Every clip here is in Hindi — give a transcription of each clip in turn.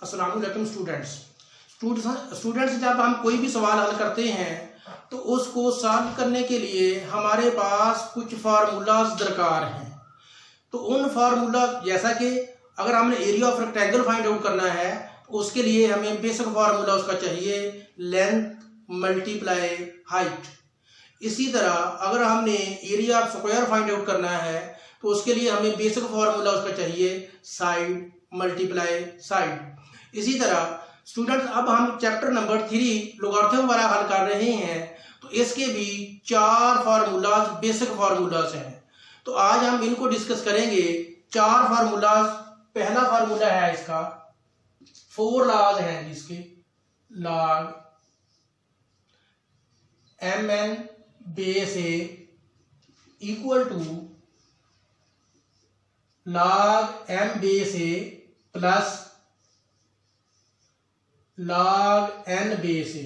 अस्सलाम वालेकुम स्टूडेंट्स, जब हम कोई भी सवाल हल करते हैं तो उसको सॉल्व करने के लिए हमारे पास कुछ फार्मूलाज दरकार हैं। तो उन फार्मूला जैसा कि अगर हमने area of rectangle find out करना है तो उसके लिए हमें बेसिक फार्मूला उसका चाहिए लेंथ मल्टीप्लाई हाइट। इसी तरह अगर हमने area of square find out करना है तो उसके लिए हमें बेसिक फार्मूला उसका चाहिए साइड मल्टीप्लाई साइड। इसी तरह स्टूडेंट्स, अब हम चैप्टर नंबर 3 लॉगरिथम वाला हल कर रहे हैं तो इसके भी 4 फार्मूलाज बेसिक फार्मूलाज हैं। तो आज हम इनको डिस्कस करेंगे। 4 फार्मूलाज, पहला फार्मूला है इसका 4 लॉज हैं जिसके log mn base a equal to log m base a plus log n base a।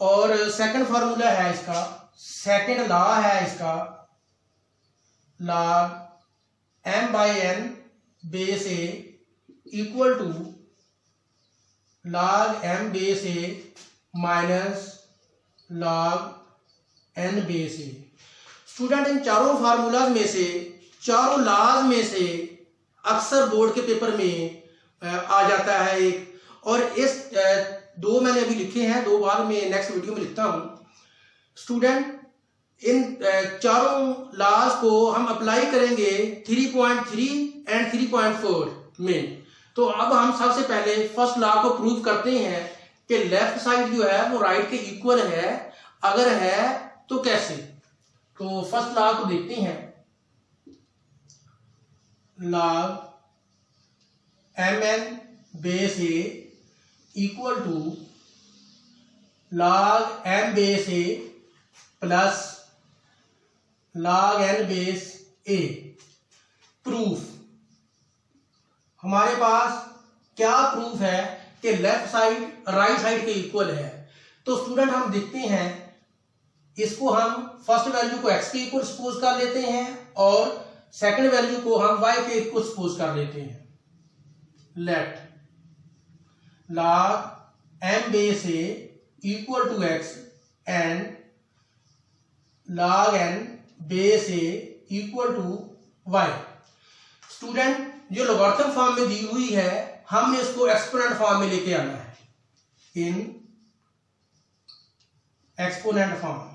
और सेकंड फार्मूला है इसका, सेकंड लॉ है इसका log m by n base a equal to log m base a minus log n base a। Student, इन चारों फार्मूलाज में से, चारों लॉज में से अक्सर बोर्ड के पेपर में आ जाता है एक, और इस 2 मैंने अभी लिखे हैं, 2 बाद में नेक्स्ट वीडियो में लिखता हूं। स्टूडेंट, इन चारों लॉज को हम अप्लाई करेंगे 3.3 एंड 3.4 में। तो अब हम सबसे पहले फर्स्ट लॉ को प्रूव करते हैं कि लेफ्ट साइड जो है वो राइट के इक्वल है, अगर है तो कैसे। तो फर्स्ट लॉ को देखते हैं। log mn base a equal to log m base a plus log n base a। Proof, हमारे पास क्या प्रूफ है कि लेफ्ट साइड राइट साइड के इक्वल है। तो स्टूडेंट, हम देखते हैं, इसको हम फर्स्ट वैल्यू को x के इक्वल सपोज कर लेते हैं और सेकंड वैल्यू को हम y के इक्वल सपोज कर लेते हैं। Let log m base a equal to x and log n base a equal to y। Student, जो लॉगरिथम फॉर्म में दी हुई है हमने इसको एक्सपोनेंट फॉर्म में लेके आना है, इन एक्सपोनेंट फॉर्म।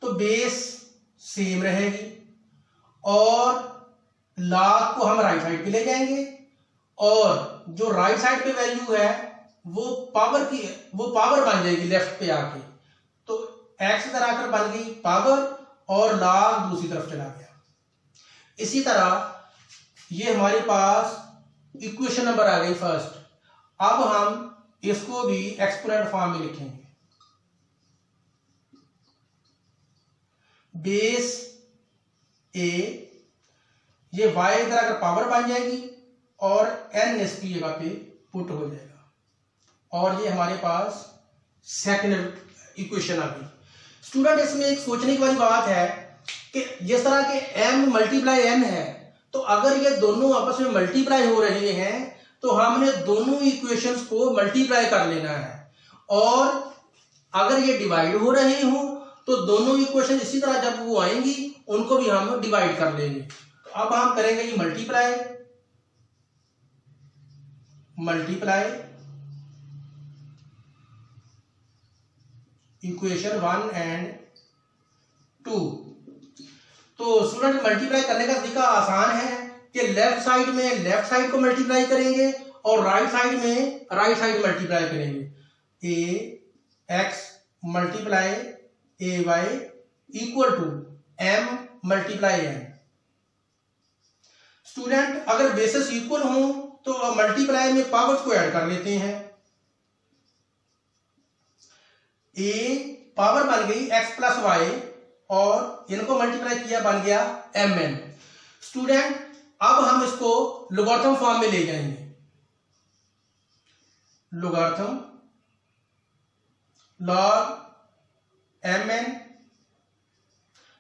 तो बेस सेम रहेगी और log को हम राइट साइड पे ले जाएंगे और जो राइट साइड पे वैल्यू है वो पावर बन जाएगी लेफ्ट पे आके। तो x इधर आकर बन गई पावर और log दूसरी तरफ चला गया। इसी तरह ये हमारे पास इक्वेशन नंबर आ गई फर्स्ट। अब हम इसको भी एक्सपोनेंट फॉर्म में लिखेंगे। बेस a, ये y इधर आकर पावर बन जाएगी और n इसकी जगह पे पुट हो जाएगा और ये हमारे पास सेकंड इक्वेशन आ गई। स्टूडेंट, इसमें एक सोचने की वाली बात है कि जिस तरह के m मल्टीप्लाई n है, तो अगर ये दोनों आपस में मल्टीप्लाई हो रहे हैं तो हमने दोनों इक्वेशंस को मल्टीप्लाई कर लेना है, और अगर ये डिवाइड हो रहे हो तो दोनों इक्वेशन इसी तरह जब वो आएंगी उनको भी हम डिवाइड कर लेंगे। तो अब हम करेंगे ये मल्टीप्लाई इक्वेशन 1 एंड 2। तो स्टूडेंट, मल्टीप्लाई करने का तरीका आसान है कि लेफ्ट साइड में लेफ्ट साइड को मल्टीप्लाई करेंगे और राइट साइड में राइट साइड मल्टीप्लाई करेंगे। a x multiply a y equal to m multiply n। Student, अगर बेसिस इक्वल हो तो मल्टीप्लाई में पावर्स को ऐड कर लेते हैं। a पावर बन गई x प्लस y और इनको मल्टीप्लाई किया बन गया mn। स्टूडेंट, अब हम इसको लॉगरिथम फॉर्म में ले जाएंगे। Logarithm log mn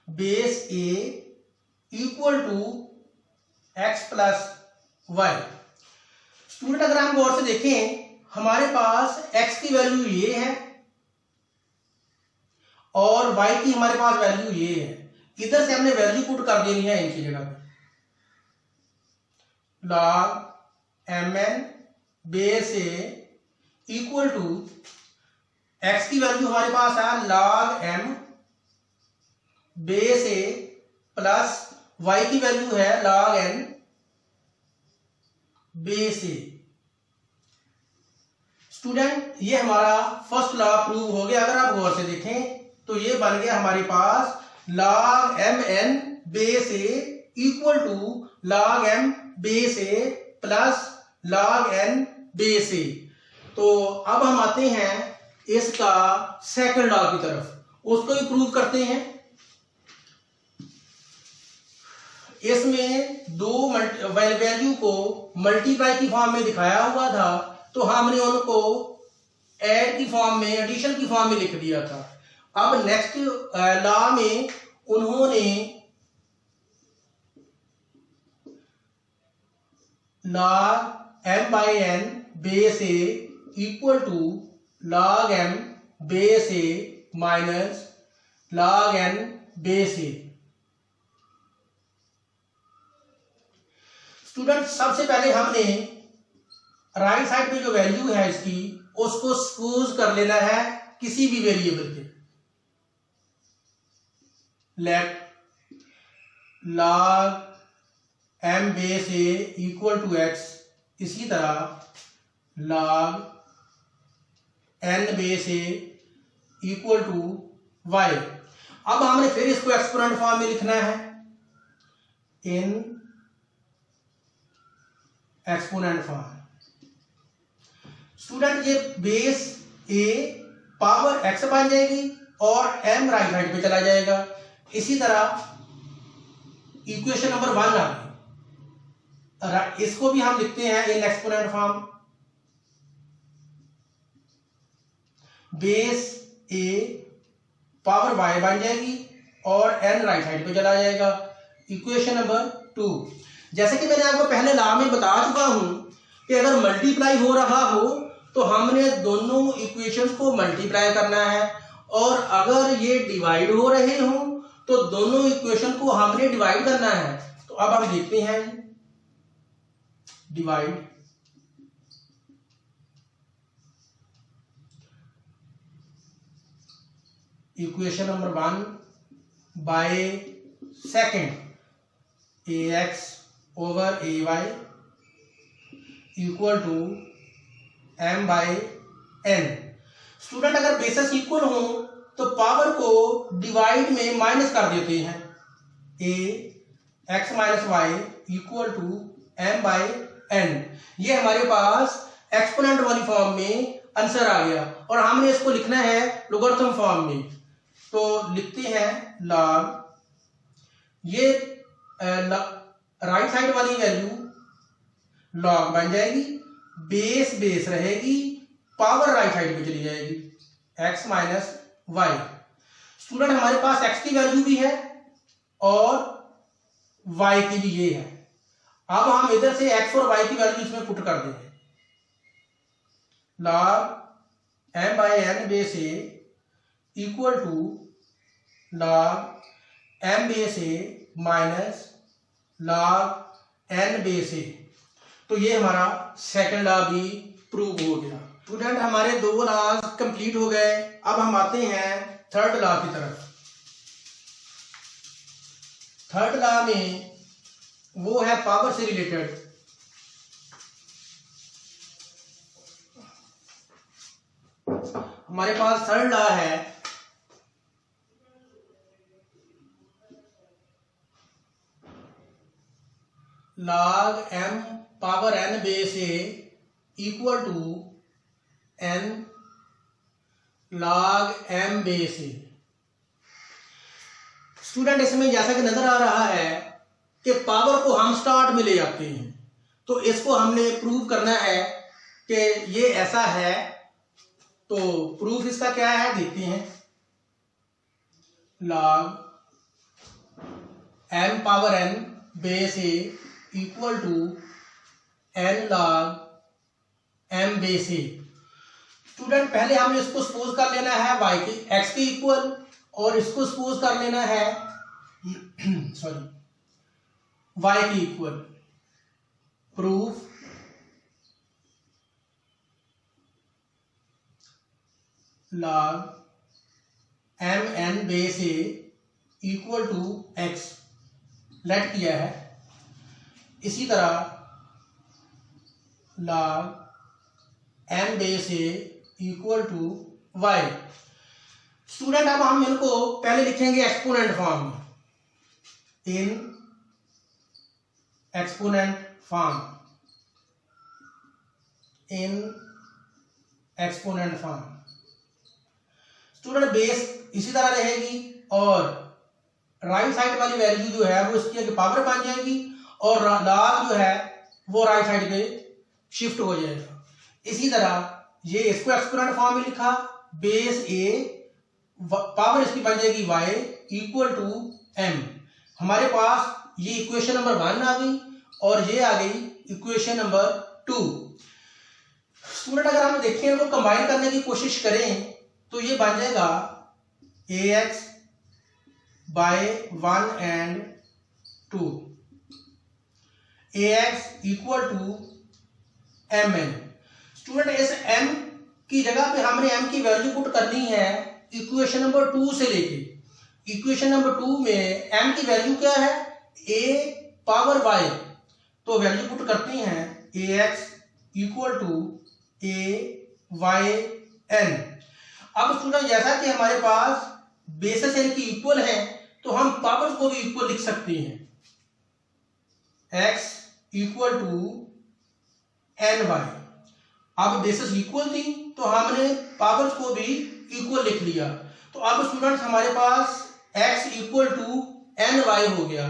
base a equal to x plus y। Student अगर हम गौर से देखें, हमारे पास x की वैल्यू ये है और y की हमारे पास वैल्यू ये है। इधर से हमने वैल्यू पुट कर देनी है इनकी जगह पे। log mn base a equal to x की वैल्यू हमारे पास है log m base a plus y की वैल्यू है log n base a। Student ये हमारा फर्स्ट लॉ प्रूव हो गया। अगर आप गौर से देखें तो ये बन गया हमारे पास log mn base a equal to log m base a plus log n base a। तो अब हम आते हैं इसका सेकंड लॉ की तरफ, उसको भी प्रूव करते हैं। इसमें दो वैल्यू को मल्टीप्लाई की फॉर्म में दिखाया हुआ था, तो हमने उनको ऐड की फॉर्म में, एडिशन की फॉर्म में लिख दिया था। अब नेक्स्ट लॉ में उन्होंने log m by n base a equal to log m base a minus log n base a। Student सबसे पहले हमने राइट साइड में जो वैल्यू है इसकी, उसको सपोज कर लेना है किसी भी वेरिएबल के। Let log m base a equal to x, इसी तरह log n base a equal to y। अब हमने फिर इसको एक्सपोनेंट फॉर्म में लिखना है इन एक्सपोनेंट फॉर्म। स्टूडेंट ये बेस a पावर x बन जाएगी और m राइट साइड पे चला जाएगा। इसी तरह इक्वेशन नंबर 1 आ गई, इसको भी हम लिखते हैं in exponent form. Base a power y बन जाएगी और n राइट साइड पे चला जाएगा। इक्वेशन नंबर 2, जैसे कि मैंने आपको पहले लॉ में बता चुका हूं कि अगर मल्टीप्लाई हो रहा हो तो हमने दोनों इक्वेशंस को मल्टीप्लाई करना है, और अगर ये डिवाइड हो रहे हो तो दोनों इक्वेशन को हमने डिवाइड करना है। तो अब हम देखते हैं divide. Equation number 1 by second ax over ay equal to m by n। Student अगर बेसिस इक्वल हो तो पावर को डिवाइड में माइनस कर देते हैं। a x minus y equal to m by n। ये हमारे पास एक्सपोनेंट वाली फॉर्म में आंसर आ गया और हमने इसको लिखना है लोगरिथम फॉर्म में। तो लिखते हैं log, ये राइट साइड वाली वैल्यू log बन जाएगी, बेस बेस रहेगी, पावर राइट साइड पे चली जाएगी x माइनस वाई। स्टूडेंट हमारे पास x की वैल्यू भी है और y की भी ये है। अब हम इधर से x और y की वैल्यू इसमें पुट कर देंगे। log m by n base a equal to log m base a minus log n base a। तो ये हमारा सेकंड लॉ भी प्रूव हो गया। स्टूडेंट हमारे दो लॉज कंप्लीट हो गए। अब हम आते हैं थर्ड लॉ की तरफ। थर्ड लॉ में वो है पावर से रिलेटेड। हमारे पास थर्ड लॉ है log m power n base a equal to n log m base a। Student इसमें जैसा कि नजर आ रहा है कि पावर को हम स्टार्ट में ले जाते हैं, तो इसको हमने प्रूव करना है कि ये ऐसा है। तो प्रूफ इसका क्या है देखते हैं। log m power n base a equal to n log m base a। Student पहले हमें इसको सपोज कर लेना है y के x के इक्वल, और इसको सपोज कर लेना है सॉरी y के equal. Proof log mn base a equal to x let किया है। इसी तरह log m base a equal to y। Student अब हम इनको पहले लिखेंगे एक्सपोनेंट फॉर्म में, in exponent form, in exponent form. Student base इसी तरह रहेगी और राइट साइड वाली वैल्यू जो है वो इसकी आगे पावर बन जाएगी और लॉग जो है वो राइट साइड पे शिफ्ट हो जाएगा। इसी तरह ये इसको एक्सपोनेंट फॉर्म में लिखा, बेस ए पावर इसकी बन जाएगी y इक्वल टू m। हमारे पास ये इक्वेशन नंबर 1 आ गई और ये आ गई इक्वेशन नंबर 2। स्टूडेंट अगर हम देखें इनको कंबाइन करने की कोशिश करें तो ये बन जाएगा ax by 1 and 2, ax equal to mn। Student इस m की जगह पे हमने m की वैल्यू पुट करनी है इक्वेशन नंबर 2 से लेके। इक्वेशन नंबर 2 में m की वैल्यू क्या है, a पावर y, तो वैल्यू पुट करते हैं ax equal to a y n। अब स्टूडेंट जैसा कि हमारे पास बेसिस इनकी इक्वल है तो हम पावर्स को भी इक्वल लिख सकते हैं, x इक्वल टू ny। अब बेसिस इक्वल थी तो हमने पावर्स को भी इक्वल लिख लिया। तो अब स्टूडेंट्स हमारे पास x इक्वल टू ny हो गया।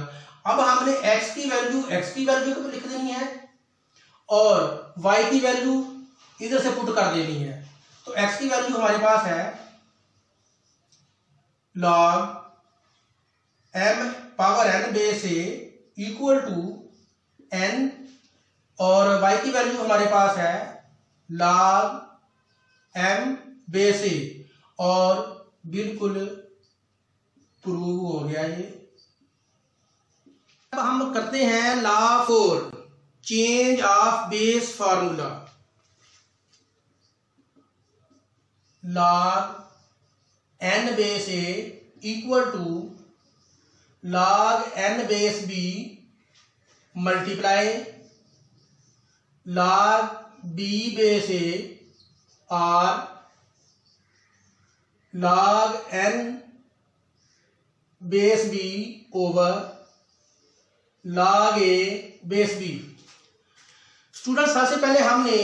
अब हमने x की वैल्यू को लिख देनी है और y की वैल्यू इधर से पुट कर देनी है। तो x की वैल्यू हमारे पास है log m power n base a equal to n, और y की वैल्यू हमारे पास है log m बेस a, और बिल्कुल प्रूव हो गया ये। अब हम करते हैं law 4, change of base formula. log n base a equal to log n base b multiply log b base a और log n base b over log a base b। Student सबसे पहले हमने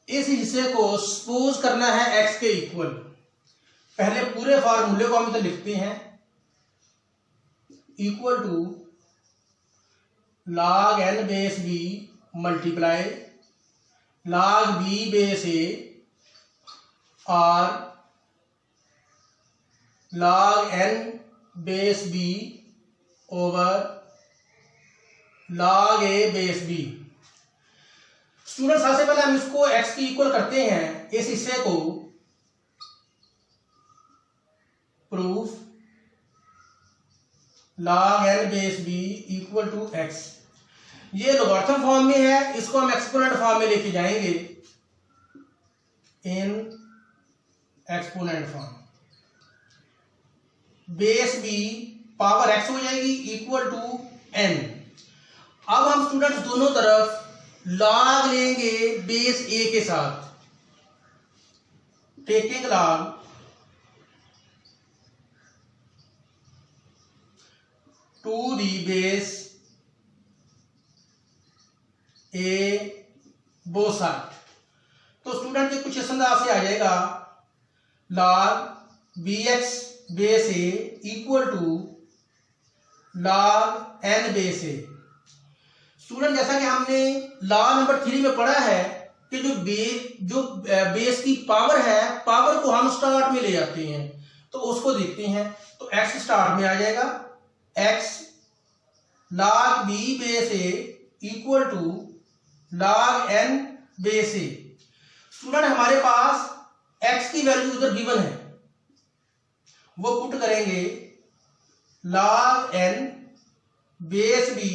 इस हिस्से को सपोज करना है x के इक्वल। पहले पूरे फार्मूले को हम तो लिखते हैं, equal to log n base b multiply log b base a और log n base b over log a base b। Student सबसे पहले हम इसको x की इक्वल करते हैं, इस हिस्से को proof log n base b equal to x। ये लोगारिथम फॉर्म में है, इसको हम एक्सपोनेंट फॉर्म में लेके जाएंगे, in exponent form. Base b power x हो जाएगी इक्वल टू n। अब हम स्टूडेंट्स दोनों तरफ log लेंगे बेस a के साथ, taking log to the base a both side. तो स्टूडेंट ये कुछ इस अंदाज से आ जाएगा, log bx base a equal to log n base a। Student जैसा कि हमने लॉ नंबर 3 में पढ़ा है कि जो बेस की पावर है, पावर को हम स्टार्ट में ले जाते हैं, तो उसको देखते हैं। तो x स्टार्ट में आ जाएगा, x log b base a equal to log n base a। Student हमारे पास x की वैल्यू उधर गिवन है, वो पुट करेंगे log n base b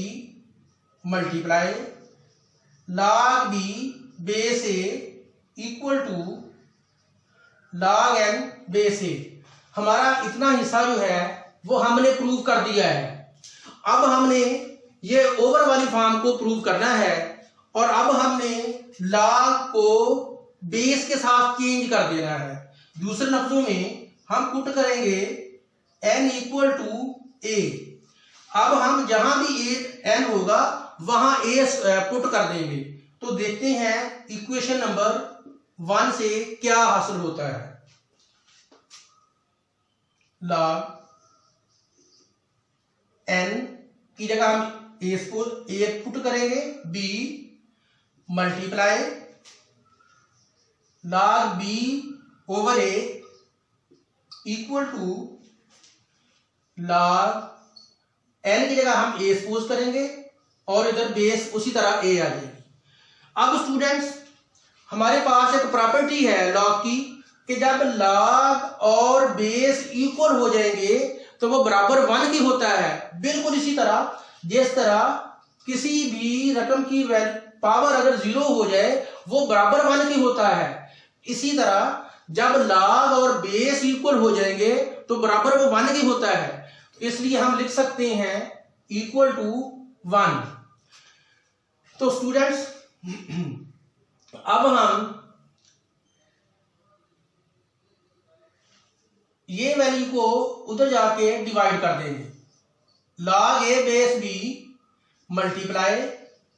multiply log b base a equal to log n base a। हमारा इतना हिस्सा जो है वो हमने प्रूव कर दिया है। अब हमने ये ओवर वाली फॉर्म को प्रूव करना है और अब हमने log को बेस के साथ चेंज कर देना है। दूसरे लफ्जों में हम पुट करेंगे n इक्वल टू a। अब हम जहां भी n होगा वहां a पुट कर देंगे। तो देखते हैं इक्वेशन नंबर 1 से क्या हासिल होता है। log n की जगह हम a पुट करेंगे, b multiply log b over a equal to log n की जगह हम a सपोज करेंगे और इधर बेस उसी तरह a आ जाएगी। अब स्टूडेंट्स हमारे पास एक प्रॉपर्टी है log की कि जब log और बेस इक्वल हो जाएंगे तो वो बराबर 1 की होता है। बिल्कुल इसी तरह जिस तरह किसी भी रकम की पावर अगर 0 हो जाए वो बराबर 1 की होता है, इसी तरह जब log और बेस इक्वल हो जाएंगे तो बराबर वो 1 की होता है। इसलिए हम लिख सकते हैं इक्वल टू 1। तो स्टूडेंट्स अब हम ये वैल्यू को उधर जाके डिवाइड कर देंगे। log a base b multiply,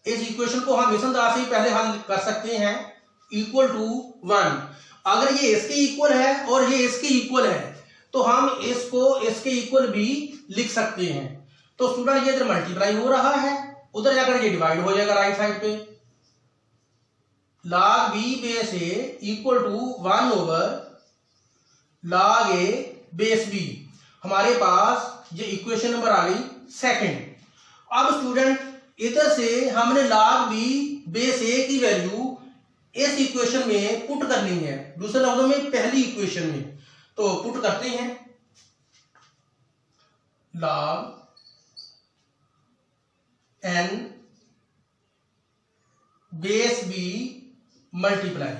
इस इक्वेशन को हम इस अंदाज से पहले हल कर सकते हैं, इक्वल टू 1। अगर ये इसके इक्वल है और ये इसके इक्वल है तो हम इसको इसके इक्वल भी लिख सकते हैं। तो स्टूडेंट ये इधर मल्टीप्लाई हो रहा है, उधर जाकर ये डिवाइड हो जाएगा राइट साइड पे। log b base a equal to 1 over log a base b। हमारे पास ये इक्वेशन नंबर आ गई सेकंड। अब स्टूडेंट इधर से हमने log b बेस a की वैल्यू इस इक्वेशन में पुट करनी है, दूसरे लफ्जों में पहली इक्वेशन में। तो पुट करते हैं log n base b multiply.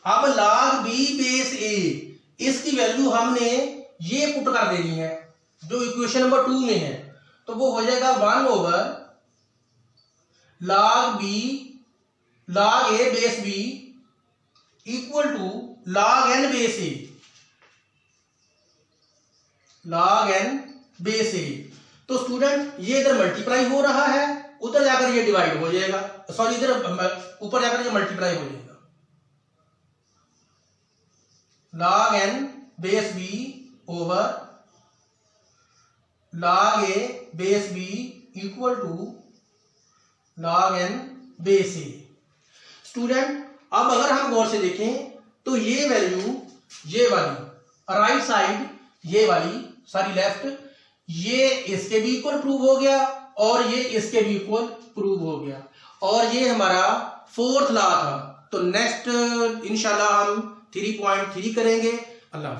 अब log b बेस a इसकी वैल्यू हमने ये पुट कर देनी है जो इक्वेशन नंबर 2 में है। तो वो हो जाएगा 1 over log a base b equal to log n base a। log n base a। तो स्टूडेंट ये इधर मल्टीप्लाई हो रहा है, उधर जाकर ये डिवाइड हो जाएगा, सॉरी इधर ऊपर जाकर ये मल्टीप्लाई हो जाएगा। log n base b over log a base b equal to log n base a। Student अब अगर हम गौर से देखें तो ये वैल्यू, ये वाली राइट साइड, ये वाली सारी लेफ्ट, ये इसके भी इक्वल प्रूव हो गया और ये इसके भी इक्वल प्रूव हो गया और ये हमारा 4th लॉ था। तो नेक्स्ट इंशाल्लाह हम 3.3 करेंगे। अल्लाह।